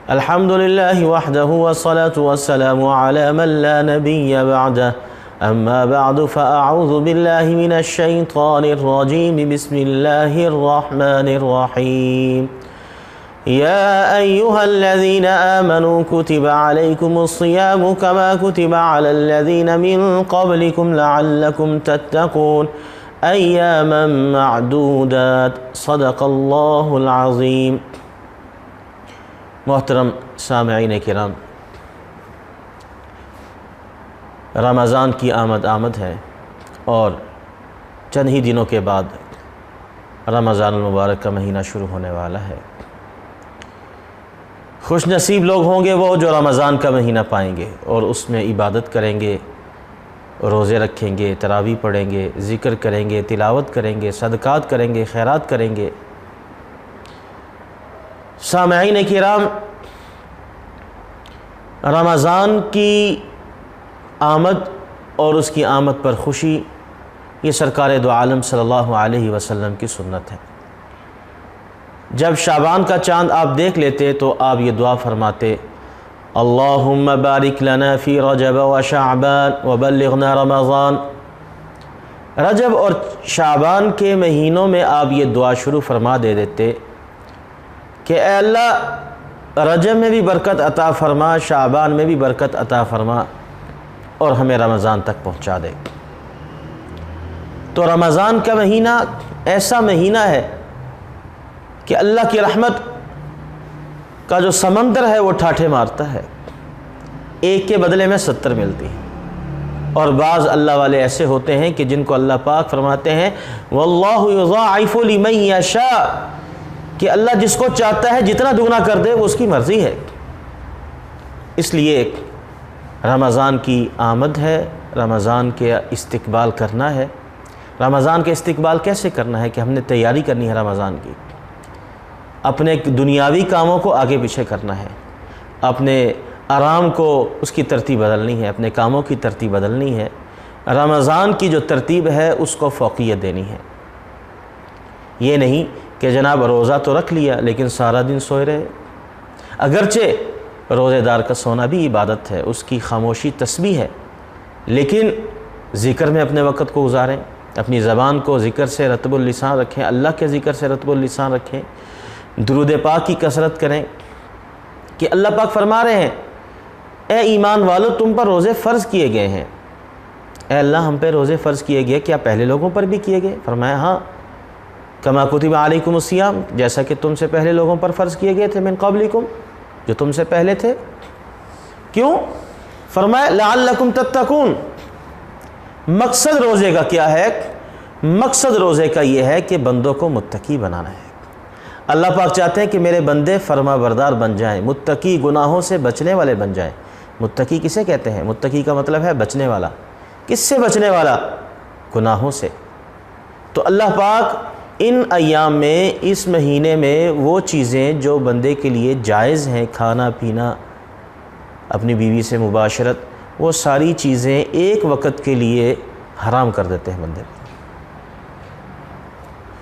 الحمد لله وحده والصلاة والسلام على من لا نبي بعده أما بعد فأعوذ بالله من الشيطان الرجيم بسم الله الرحمن الرحيم يا أيها الذين آمنوا كتب عليكم الصيام كما كتب على الذين من قبلكم لعلكم تتقون أياما معدودات صدق اللہ العظیم۔ محترم سامعین کرام، رمضان کی آمد ہے اور چند ہی دنوں کے بعد رمضان المبارک کا مہینہ شروع ہونے والا ہے۔ خوش نصیب لوگ ہوں گے وہ جو رمضان کا مہینہ پائیں گے اور اس میں عبادت کریں گے، روزے رکھیں گے، تراویح پڑھیں گے، ذکر کریں گے، تلاوت کریں گے، صدقات کریں گے، خیرات کریں گے۔ سامعین کرام، رمضان کی آمد اور اس کی آمد پر خوشی یہ سرکار دو عالم صلی اللہ علیہ وسلم کی سنت ہے۔ جب شعبان کا چاند آپ دیکھ لیتے تو آپ یہ دعا فرماتے، اللہم بارک لنا فی رجب و شعبان وبلغنا رمضان۔ رجب اور شعبان کے مہینوں میں آپ یہ دعا شروع فرما دیتے کہ اے اللہ، رجب میں بھی برکت عطا فرما، شعبان میں بھی برکت عطا فرما اور ہمیں رمضان تک پہنچا دے۔ تو رمضان کا مہینہ ایسا مہینہ ہے کہ اللہ کی رحمت کا جو سمندر ہے وہ ٹھاٹھے مارتا ہے، ایک کے بدلے میں 70 ملتی ہیں۔ اور بعض اللہ والے ایسے ہوتے ہیں کہ جن کو اللہ پاک فرماتے ہیں واللہ یضاعف لمن یشاء، کہ اللہ جس کو چاہتا ہے جتنا دگنا کر دے وہ اس کی مرضی ہے۔ اس لیے رمضان کی آمد ہے، رمضان کے استقبال کرنا ہے۔ رمضان کے استقبال کیسے کرنا ہے کہ ہم نے تیاری کرنی ہے رمضان کی، اپنے دنیاوی کاموں کو آگے پیچھے کرنا ہے، اپنے آرام کو اس کی ترتیب بدلنی ہے، اپنے کاموں کی ترتیب بدلنی ہے۔ رمضان کی جو ترتیب ہے اس کو فوقیت دینی ہے۔ یہ نہیں کہ جناب روزہ تو رکھ لیا لیکن سارا دن سوئے رہے۔ اگرچہ روزے دار کا سونا بھی عبادت ہے، اس کی خاموشی تسبیح ہے، لیکن ذکر میں اپنے وقت کو گزاریں، اپنی زبان کو ذکر سے رطب اللسان رکھیں، اللہ کے ذکر سے رطب اللسان رکھیں، درود پاک کی کثرت کریں کہ اللہ پاک فرما رہے ہیں اے ایمان والو، تم پر روزے فرض کیے گئے ہیں۔ اے اللہ، ہم پہ روزے فرض کیے گئے، کیا پہلے لوگوں پر بھی کیے گئے؟ فرمایا ہاں، کما کتب علیکم الصیام، جیسا کہ تم سے پہلے لوگوں پر فرض کیے گئے تھے، من قبلکم، جو تم سے پہلے تھے۔ کیوں؟ فرمایا لعلکم تتقون۔ مقصد روزے کا کیا ہے؟ مقصد روزے کا یہ ہے کہ بندوں کو متقی بنانا ہے۔ اللہ پاک چاہتے ہیں کہ میرے بندے فرما بردار بن جائیں، متقی، گناہوں سے بچنے والے بن جائیں۔ متقی کسے کہتے ہیں؟ متقی کا مطلب ہے بچنے والا۔ کس سے بچنے والا؟ گناہوں سے۔ تو اللہ پاک ان ایام میں، اس مہینے میں وہ چیزیں جو بندے کے لیے جائز ہیں، کھانا پینا، اپنی بیوی سے مباشرت، وہ ساری چیزیں ایک وقت کے لیے حرام کر دیتے ہیں بندے کو۔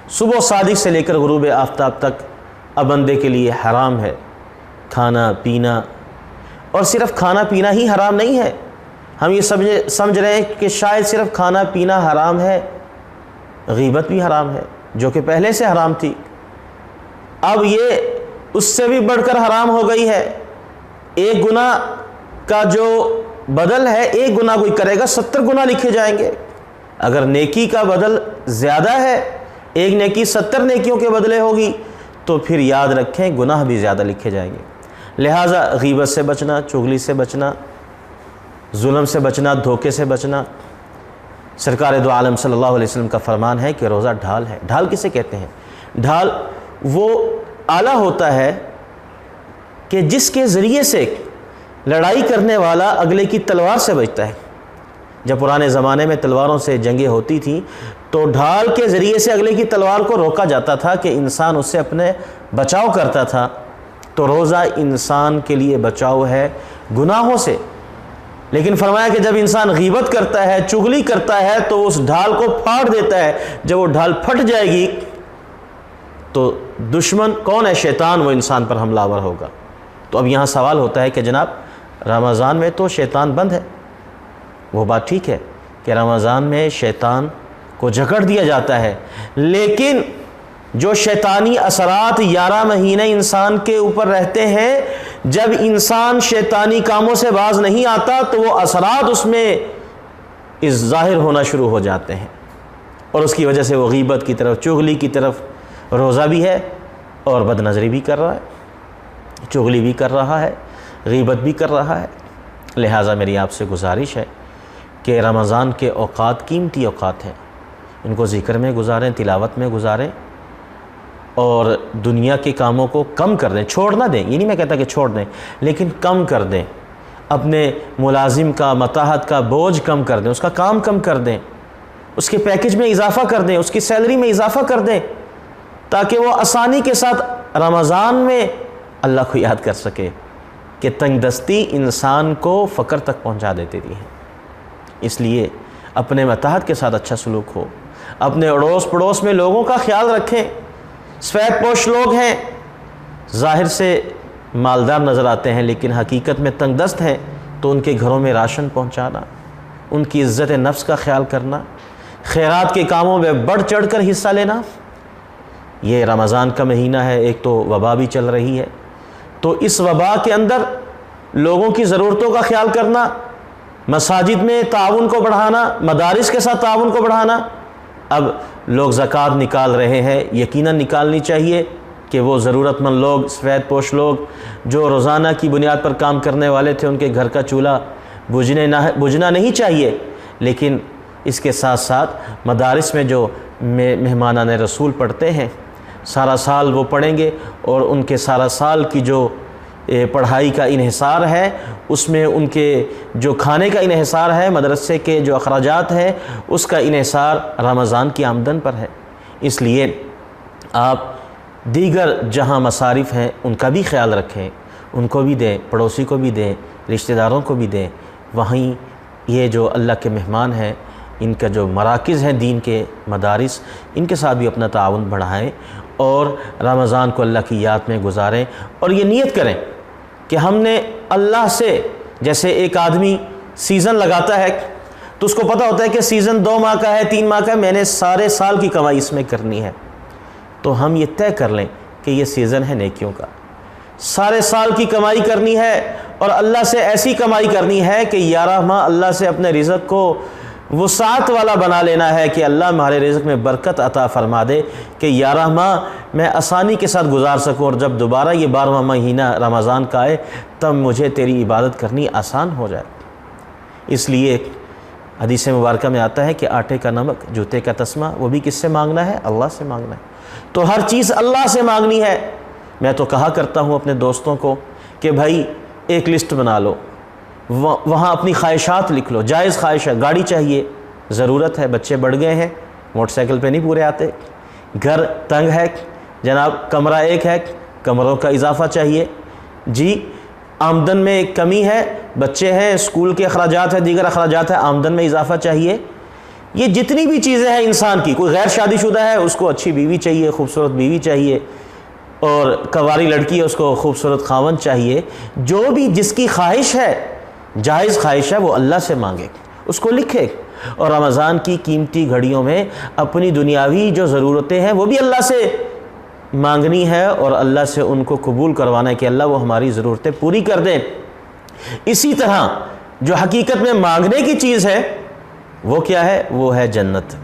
صبح صادق سے لے کر غروب آفتاب تک اب بندے کے لیے حرام ہے کھانا پینا۔ اور صرف کھانا پینا ہی حرام نہیں ہے، ہم یہ سمجھ رہے ہیں کہ شاید صرف کھانا پینا حرام ہے، غیبت بھی حرام ہے جو کہ پہلے سے حرام تھی، اب یہ اس سے بھی بڑھ کر حرام ہو گئی ہے۔ ایک گناہ کا جو بدل ہے، ایک گناہ کوئی کرے گا 70 گناہ لکھے جائیں گے۔ اگر نیکی کا بدل زیادہ ہے، ایک نیکی 70 نیکیوں کے بدلے ہوگی، تو پھر یاد رکھیں گناہ بھی زیادہ لکھے جائیں گے۔ لہٰذا غیبت سے بچنا، چغلی سے بچنا، ظلم سے بچنا، دھوکے سے بچنا۔ سرکار دو عالم صلی اللہ علیہ وسلم کا فرمان ہے کہ روزہ ڈھال ہے۔ ڈھال کسے کہتے ہیں؟ ڈھال وہ آلہ ہوتا ہے کہ جس کے ذریعے سے لڑائی کرنے والا اگلے کی تلوار سے بچتا ہے۔ جب پرانے زمانے میں تلواروں سے جنگیں ہوتی تھیں تو ڈھال کے ذریعے سے اگلے کی تلوار کو روکا جاتا تھا کہ انسان اس سے اپنے بچاؤ کرتا تھا۔ تو روزہ انسان کے لیے بچاؤ ہے گناہوں سے۔ لیکن فرمایا کہ جب انسان غیبت کرتا ہے، چغلی کرتا ہے، تو اس ڈھال کو پھاڑ دیتا ہے۔ جب وہ ڈھال پھٹ جائے گی تو دشمن کون ہے؟ شیطان، وہ انسان پر حملہ آور ہوگا۔ تو اب یہاں سوال ہوتا ہے کہ جناب رمضان میں تو شیطان بند ہے، وہ بات ٹھیک ہے کہ رمضان میں شیطان کو جکڑ دیا جاتا ہے، لیکن جو شیطانی اثرات 11 مہینے انسان کے اوپر رہتے ہیں، جب انسان شیطانی کاموں سے باز نہیں آتا تو وہ اثرات اس میں ظاہر ہونا شروع ہو جاتے ہیں، اور اس کی وجہ سے وہ غیبت کی طرف، چغلی کی طرف روزہ بھی ہے اور بد نظری بھی کر رہا ہے، چغلی بھی کر رہا ہے، غیبت بھی کر رہا ہے۔ لہٰذا میری آپ سے گزارش ہے کہ رمضان کے اوقات قیمتی اوقات ہیں، ان کو ذکر میں گزاریں، تلاوت میں گزاریں، اور دنیا کے کاموں کو کم کر دیں، چھوڑ نہ دیں، یہ نہیں میں کہتا کہ چھوڑ دیں، لیکن کم کر دیں، اپنے ملازم کا متاحت کا بوجھ کم کر دیں، اس کا کام کم کر دیں، اس کے پیکج میں اضافہ کر دیں، اس کی سیلری میں اضافہ کر دیں، تاکہ وہ آسانی کے ساتھ رمضان میں اللہ کو یاد کر سکے، کہ تنگ دستی انسان کو فقر تک پہنچا دیتی ہے۔ اس لیے اپنے متاحت کے ساتھ اچھا سلوک ہو، اپنے اڑوس پڑوس میں لوگوں کا خیال رکھیں۔ سفید پوش لوگ ہیں، ظاہر سے مالدار نظر آتے ہیں لیکن حقیقت میں تنگ دست ہیں، تو ان کے گھروں میں راشن پہنچانا، ان کی عزت نفس کا خیال کرنا، خیرات کے کاموں میں بڑھ چڑھ کر حصہ لینا۔ یہ رمضان کا مہینہ ہے، ایک تو وبا بھی چل رہی ہے، تو اس وبا کے اندر لوگوں کی ضرورتوں کا خیال کرنا، مساجد میں تعاون کو بڑھانا، مدارس کے ساتھ تعاون کو بڑھانا۔ اب لوگ زکوٰۃ نکال رہے ہیں، یقیناً نکالنی چاہیے کہ وہ ضرورت مند لوگ، سفید پوش لوگ جو روزانہ کی بنیاد پر کام کرنے والے تھے، ان کے گھر کا چولہا بجھنا نہیں چاہیے، لیکن اس کے ساتھ ساتھ مدارس میں جو مہمانان رسول پڑھتے ہیں، سارا سال وہ پڑھیں گے، اور ان کے سارا سال کی جو پڑھائی کا انحصار ہے، اس میں ان کے جو کھانے کا انحصار ہے، مدرسے کے جو اخراجات ہیں، اس کا انحصار رمضان کی آمدن پر ہے۔ اس لیے آپ دیگر جہاں مصارف ہیں ان کا بھی خیال رکھیں، ان کو بھی دیں، پڑوسی کو بھی دیں، رشتہ داروں کو بھی دیں۔ وہیں یہ جو اللہ کے مہمان ہیں، ان کا جو مراکز ہیں دین کے، مدارس، ان کے ساتھ بھی اپنا تعاون بڑھائیں، اور رمضان کو اللہ کی یاد میں گزاریں، اور یہ نیت کریں کہ ہم نے اللہ سے، جیسے ایک آدمی سیزن لگاتا ہے تو اس کو پتہ ہوتا ہے کہ سیزن 2 ماہ کا ہے، 3 ماہ کا ہے، میں نے سارے سال کی کمائی اس میں کرنی ہے، تو ہم یہ طے کر لیں کہ یہ سیزن ہے نیکیوں کا، سارے سال کی کمائی کرنی ہے، اور اللہ سے ایسی کمائی کرنی ہے کہ 11 ماہ اللہ سے اپنے رزق کو وسعت والا بنا لینا ہے، کہ اللہ ہمارے رزق میں برکت عطا فرما دے، کہ 11 ماہ میں آسانی کے ساتھ گزار سکوں، اور جب دوبارہ یہ 12واں مہینہ رمضان کا آئے تب مجھے تیری عبادت کرنی آسان ہو جائے۔ اس لیے حدیث مبارکہ میں آتا ہے کہ آٹے کا نمک، جوتے کا تسمہ، وہ بھی کس سے مانگنا ہے؟ اللہ سے مانگنا ہے۔ تو ہر چیز اللہ سے مانگنی ہے۔ میں تو کہا کرتا ہوں اپنے دوستوں کو کہ بھائی ایک لسٹ بنا لو، وہاں اپنی خواہشات لکھ لو، جائز خواہش ہے، گاڑی چاہیے، ضرورت ہے، بچے بڑھ گئے ہیں، موٹر سائیکل پہ نہیں پورے آتے، گھر تنگ ہے جناب، کمرہ ایک ہے، کمروں کا اضافہ چاہیے، جی آمدن میں ایک کمی ہے، بچے ہیں، اسکول کے اخراجات ہیں، دیگر اخراجات ہیں، آمدن میں اضافہ چاہیے۔ یہ جتنی بھی چیزیں ہیں انسان کی، کوئی غیر شادی شدہ ہے اس کو اچھی بیوی چاہیے، خوبصورت بیوی چاہیے، اور کنواری لڑکی ہے اس کو خوبصورت خاوند چاہیے۔ جو بھی جس کی خواہش ہے، جائز خواہش ہے، وہ اللہ سے مانگے، اس کو لکھے، اور رمضان کی قیمتی گھڑیوں میں اپنی دنیاوی جو ضرورتیں ہیں وہ بھی اللہ سے مانگنی ہے، اور اللہ سے ان کو قبول کروانا ہے کہ اللہ وہ ہماری ضرورتیں پوری کر دیں۔ اسی طرح جو حقیقت میں مانگنے کی چیز ہے وہ کیا ہے؟ وہ ہے جنت،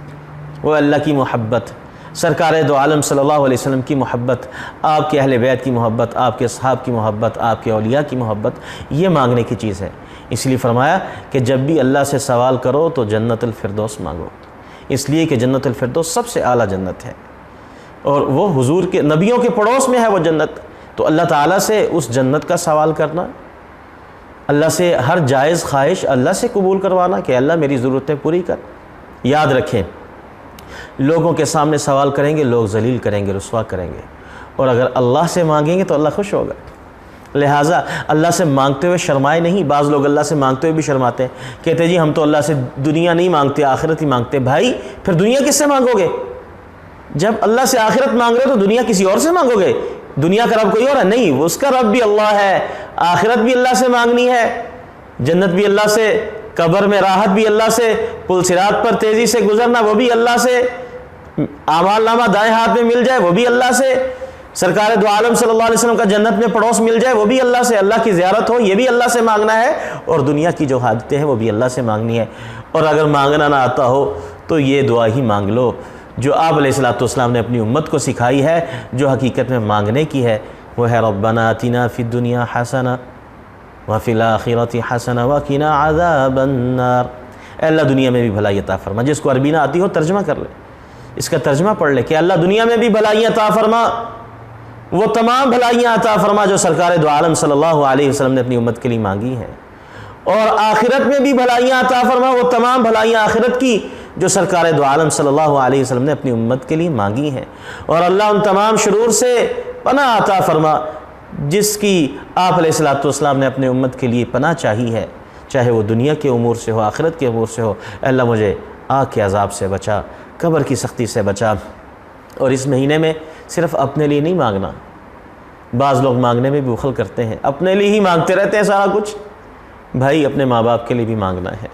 وہ اللہ کی محبت، سرکار دو عالم صلی اللہ علیہ وسلم کی محبت، آپ کے اہل بیت کی محبت، آپ کے اصحاب کی محبت، آپ کے اولیاء کی محبت، یہ مانگنے کی چیز ہے۔ اس لیے فرمایا کہ جب بھی اللہ سے سوال کرو تو جنت الفردوس مانگو، اس لیے کہ جنت الفردوس سب سے اعلیٰ جنت ہے، اور وہ حضور کے نبیوں کے پڑوس میں ہے وہ جنت۔ تو اللہ تعالیٰ سے اس جنت کا سوال کرنا، اللہ سے ہر جائز خواہش اللہ سے قبول کروانا کہ اللہ میری ضرورتیں پوری کر۔ یاد رکھیں، لوگوں کے سامنے سوال کریں گے، لوگ ذلیل کریں گے، رسوا کریں گے، اور اگر اللہ سے مانگیں گے تو اللہ خوش ہوگا۔ لہٰذا اللہ سے مانگتے ہوئے شرمائے نہیں۔ بعض لوگ اللہ سے مانگتے ہوئے بھی شرماتے ہیں، کہتے جی ہم تو اللہ سے دنیا نہیں مانگتے، آخرت ہی مانگتے۔ بھائی پھر دنیا کس سے مانگو گے؟ جب اللہ سے آخرت مانگ رہے ہو تو دنیا کسی اور سے مانگو گے؟ دنیا کا رب کوئی اور ہے؟ نہیں، اس کا رب بھی اللہ ہے، آخرت بھی اللہ سے مانگنی ہے، جنت بھی اللہ سے، قبر میں راحت بھی اللہ سے، پل صراط پر تیزی سے گزرنا وہ بھی اللہ سے، اعمال نامہ دائیں ہاتھ میں مل جائے وہ بھی اللہ سے، سرکار دو عالم صلی اللہ علیہ وسلم کا جنت میں پڑوس مل جائے وہ بھی اللہ سے، اللہ کی زیارت ہو یہ بھی اللہ سے مانگنا ہے، اور دنیا کی جو حاجتیں ہیں وہ بھی اللہ سے مانگنی ہے۔ اور اگر مانگنا نہ آتا ہو تو یہ دعا ہی مانگ لو جو آپ علیہ الصلوۃ والسلام نے اپنی امت کو سکھائی ہے، جو حقیقت میں مانگنے کی ہے، وہ ہے ربنا آتنا فی الدنیا حسنہ وفی الآخرۃ حسنہ وقنا عذاب النار۔ اے اللہ دنیا میں بھی بھلائی عطا فرما۔ جس کو عربی نہ آتی ہو ترجمہ کر لے، اس کا ترجمہ پڑھ لے کہ اللہ دنیا میں بھی بھلائیاں عطا فرما، وہ تمام بھلائیاں عطا فرما جو سرکار دو عالم صلی اللہ علیہ وسلم نے اپنی امت کے لیے مانگی ہیں، اور آخرت میں بھی بھلائیاں عطا فرما، وہ تمام بھلائیاں آخرت کی جو سرکار دو عالم صلی اللہ علیہ وسلم نے اپنی امت کے لیے مانگی ہیں، اور اللہ ان تمام شرور سے پناہ عطا فرما جس کی آپ علیہ الصلوۃ والسلام نے اپنے امت کے لیے پناہ چاہی ہے، چاہے وہ دنیا کے امور سے ہو، آخرت کے امور سے ہو۔ اے اللہ مجھے آگ کے عذاب سے بچا، قبر کی سختی سے بچا۔ اور اس مہینے میں صرف اپنے لیے نہیں مانگنا، بعض لوگ مانگنے میں بھی بخل کرتے ہیں، اپنے لیے ہی مانگتے رہتے ہیں سارا کچھ۔ بھائی اپنے ماں باپ کے لیے بھی مانگنا ہے،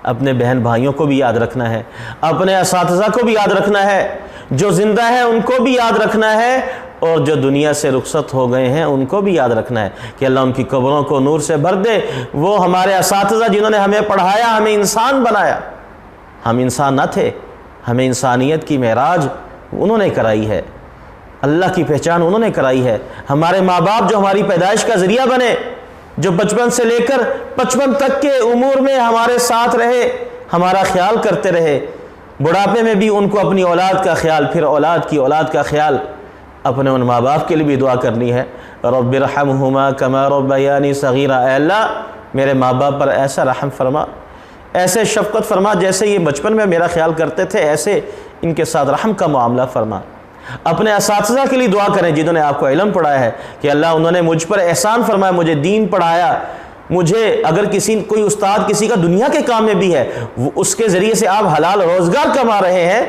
اپنے بہن بھائیوں کو بھی یاد رکھنا ہے، اپنے اساتذہ کو بھی یاد رکھنا ہے، جو زندہ ہیں ان کو بھی یاد رکھنا ہے، اور جو دنیا سے رخصت ہو گئے ہیں ان کو بھی یاد رکھنا ہے کہ اللہ ان کی قبروں کو نور سے بھر دے۔ وہ ہمارے اساتذہ جنہوں نے ہمیں پڑھایا، ہمیں انسان بنایا، ہم انسان نہ تھے، ہمیں انسانیت کی معراج انہوں نے کرائی ہے، اللہ کی پہچان انہوں نے کرائی ہے۔ ہمارے ماں باپ جو ہماری پیدائش کا ذریعہ بنے، جو بچپن سے لے کر 55 تک کے امور میں ہمارے ساتھ رہے، ہمارا خیال کرتے رہے، بڑھاپے میں بھی ان کو اپنی اولاد کا خیال، پھر اولاد کی اولاد کا خیال، اپنے ان ماں باپ کے لیے بھی دعا کرنی ہے۔ رب ارحمہما کما ربیانی صغیرا، اے اللہ میرے ماں باپ پر ایسا رحم فرما، ایسے شفقت فرما، جیسے یہ بچپن میں میرا خیال کرتے تھے ایسے ان کے ساتھ رحم کا معاملہ فرما۔ اپنے اساتذہ کے لیے دعا کریں جنہوں نے آپ کو علم پڑھایا ہے کہ اللہ انہوں نے مجھ پر احسان فرمایا، مجھے دین پڑھایا، مجھے اگر کوئی استاد کسی کا دنیا کے کام میں بھی ہے، وہ اس کے ذریعے سے آپ حلال روزگار کما رہے ہیں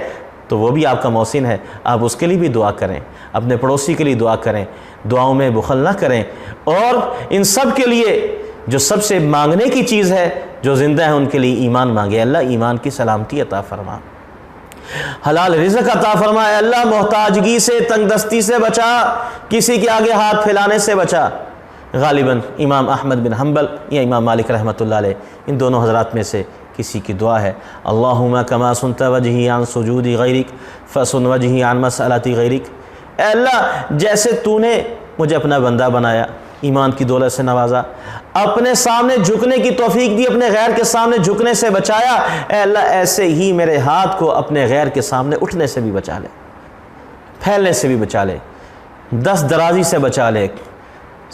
تو وہ بھی آپ کا محسن ہے، آپ اس کے لیے بھی دعا کریں، اپنے پڑوسی کے لیے دعا کریں، دعاؤں میں بخل نہ کریں۔ اور ان سب کے لیے جو سب سے مانگنے کی چیز ہے، جو زندہ ہیں ان کے لیے ایمان مانگے، اللہ ایمان کی سلامتی عطا فرما، حلال رزق عطا فرما، اے اللہ محتاجگی سے، تنگ دستی سے بچا، کسی کے آگے ہاتھ پھیلانے سے بچا۔ غالباً امام احمد بن حنبل یا امام مالک رحمۃ اللہ علیہ، ان دونوں حضرات میں سے کسی کی دعا ہے، اللہم کما سنت وجہی عن سجود غیرک فسن وجہی عن مسألت غیرک۔ اے اللہ جیسے تو نے مجھے اپنا بندہ بنایا، ایمان کی دولت سے نوازا، اپنے سامنے جھکنے کی توفیق دی، اپنے غیر کے سامنے جھکنے سے بچایا، اے اللہ ایسے ہی میرے ہاتھ کو اپنے غیر کے سامنے اٹھنے سے بھی بچا لے، پھیلنے سے بھی بچا لے، دست درازی سے بچا لے،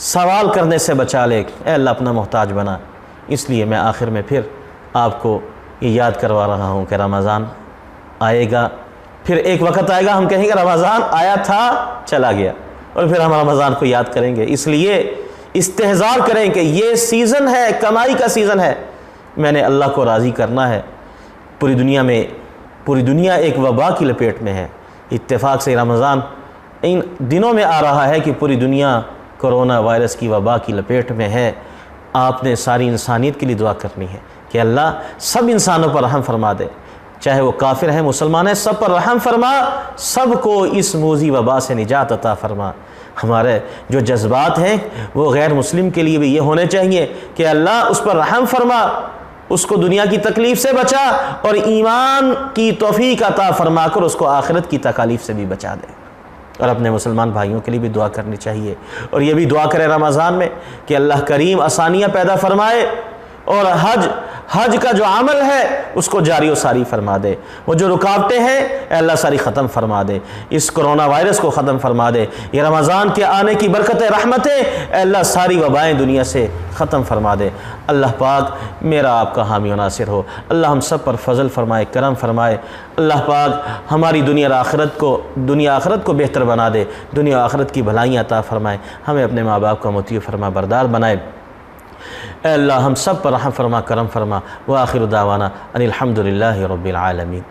سوال کرنے سے بچا لے، اے اللہ اپنا محتاج بنا۔ اس لیے میں آخر میں پھر آپ کو یہ یاد کروا رہا ہوں کہ رمضان آئے گا، پھر ایک وقت آئے گا ہم کہیں گے رمضان آیا تھا چلا گیا، اور پھر ہم رمضان کو یاد کریں گے۔ اس لیے استحضار کریں کہ یہ سیزن ہے، کمائی کا سیزن ہے، میں نے اللہ کو راضی کرنا ہے۔ پوری دنیا ایک وبا کی لپیٹ میں ہے، اتفاق سے رمضان ان دنوں میں آ رہا ہے کہ پوری دنیا کرونا وائرس کی وبا کی لپیٹ میں ہے۔ آپ نے ساری انسانیت کے لیے دعا کرنی ہے کہ اللہ سب انسانوں پر رحم فرما دے، چاہے وہ کافر ہیں مسلمان ہیں، سب پر رحم فرما، سب کو اس موذی وبا سے نجات عطا فرما۔ ہمارے جو جذبات ہیں وہ غیر مسلم کے لیے بھی یہ ہونے چاہیے کہ اللہ اس پر رحم فرما، اس کو دنیا کی تکلیف سے بچا، اور ایمان کی توفیق عطا فرما کر اس کو آخرت کی تکالیف سے بھی بچا دے۔ اور اپنے مسلمان بھائیوں کے لیے بھی دعا کرنی چاہیے، اور یہ بھی دعا کرے رمضان میں کہ اللہ کریم آسانیاں پیدا فرمائے، اور حج کا جو عمل ہے اس کو جاری و ساری فرما دے، وہ جو رکاوٹیں ہیں اے اللہ ساری ختم فرما دے، اس کرونا وائرس کو ختم فرما دے، یہ رمضان کے آنے کی برکتیں رحمتیں اے اللہ ساری وبائیں دنیا سے ختم فرما دے۔ اللہ پاک میرا آپ کا حامی و ناصر ہو، اللہ ہم سب پر فضل فرمائے، کرم فرمائے، اللہ پاک ہماری دنیا آخرت کو بہتر بنا دے، دنیا آخرت کی بھلائیاں عطا فرمائے، ہمیں اپنے ماں باپ کا مطیع فرما بردار بنائے۔ اے اللہ ہم سب پر رحم فرما، کرم فرما، وآخر دعوانا ان الحمد للہ رب العالمین۔